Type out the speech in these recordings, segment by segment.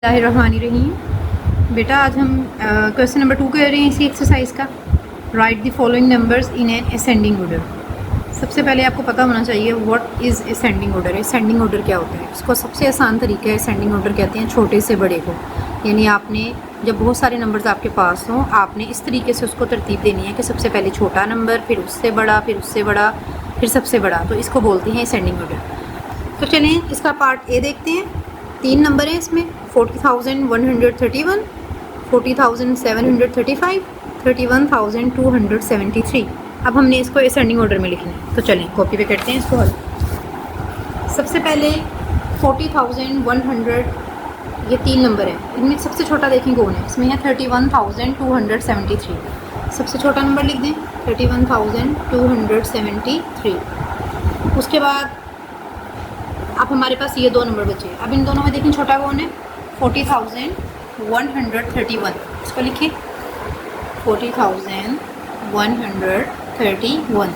बिस्मिल्लाहिर्रहमानिर्रहीम। बेटा आज हम क्वेश्चन नंबर 2 कर रहे हैं इसी एक्सरसाइज का। Right the following numbers in an ascending order. सबसे पहले आपको पता होना चाहिए what is ascending order. Ascending order क्या होता है? इसको सबसे आसान तरीका है, असेंडिंग ऑर्डर कहते हैं छोटे से बड़े को। यानी आपने जब बहुत सारे नंबर्स आपके पास हों, आपने इस तरीके से उसको तरतीब देनी है कि सबसे पहले छोटा नंबर, फिर उससे बड़ा, फिर उससे बड़ा, फिर सबसे बड़ा। तो इसको बोलते हैं असेंडिंग ऑर्डर। तो चलें इसका पार्ट ए देखते हैं। 3 नंबर हैं इसमें, 40,131, 40,735, 31,273। अब हमने इसको असेंडिंग ऑर्डर में लिखना है। तो चलें कॉपी पे करते हैं इसको हल। सबसे पहले 40,100, ये 3 नंबर है, इनमें सबसे छोटा देखें कौन है। इसमें है 31,273। सबसे छोटा नंबर लिख दें 31,273। उसके बाद अब हमारे पास ये 2 नंबर बचे। अब इन दोनों में देखें छोटा कौन है, 40,131। इसको लिखें 40,131।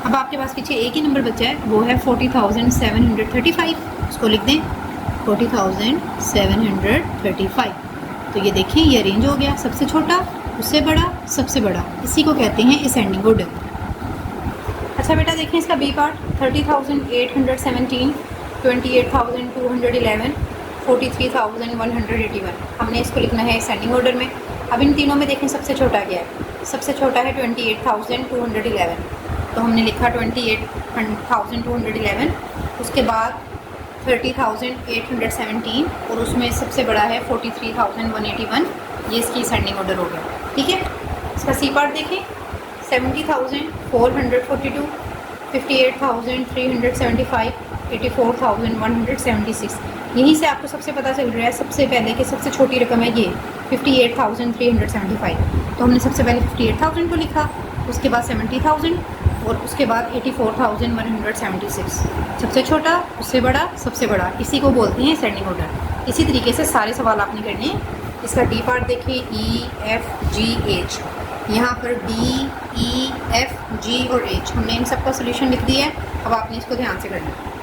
अब आपके पास पीछे एक ही नंबर बचा है, वो है 40,735। उसको लिख दें 40,735। तो ये देखें ये अरेंज हो गया, सबसे छोटा, उससे बड़ा, सबसे बड़ा। इसी को कहते हैं असेंडिंग ऑर्डर। अच्छा बेटा देखें इसका बी पार्ट। 30,817, 28,211, 43,181। हमने इसको लिखना है असेंडिंग ऑर्डर में। अब इन तीनों में देखें सबसे छोटा क्या है। सबसे छोटा है 28,211, तो हमने लिखा 28,211। उसके बाद 30,817 और उसमें सबसे बड़ा है 43,181। ये इसकी असेंडिंग ऑर्डर हो गया। ठीक है, इसका सी पार्ट देखें। 70,442, 58,375, 84,176। यहीं से आपको सबसे पता चल रहा है सबसे पहले कि सबसे छोटी रकम है ये 58,375। तो हमने सबसे पहले 58,000 को लिखा, उसके बाद 70,000 और उसके बाद 84,176। सबसे छोटा, उससे बड़ा, सबसे बड़ा। इसी को बोलते हैं असेंडिंग ऑर्डर। इसी तरीके से सारे सवाल आपने करने हैं। इसका डी पार्ट देखिए, EFGH। यहाँ पर DEFG और H हमने इन सबका सोल्यूशन लिख दिया है। अब आपने इसको ध्यान से करना है।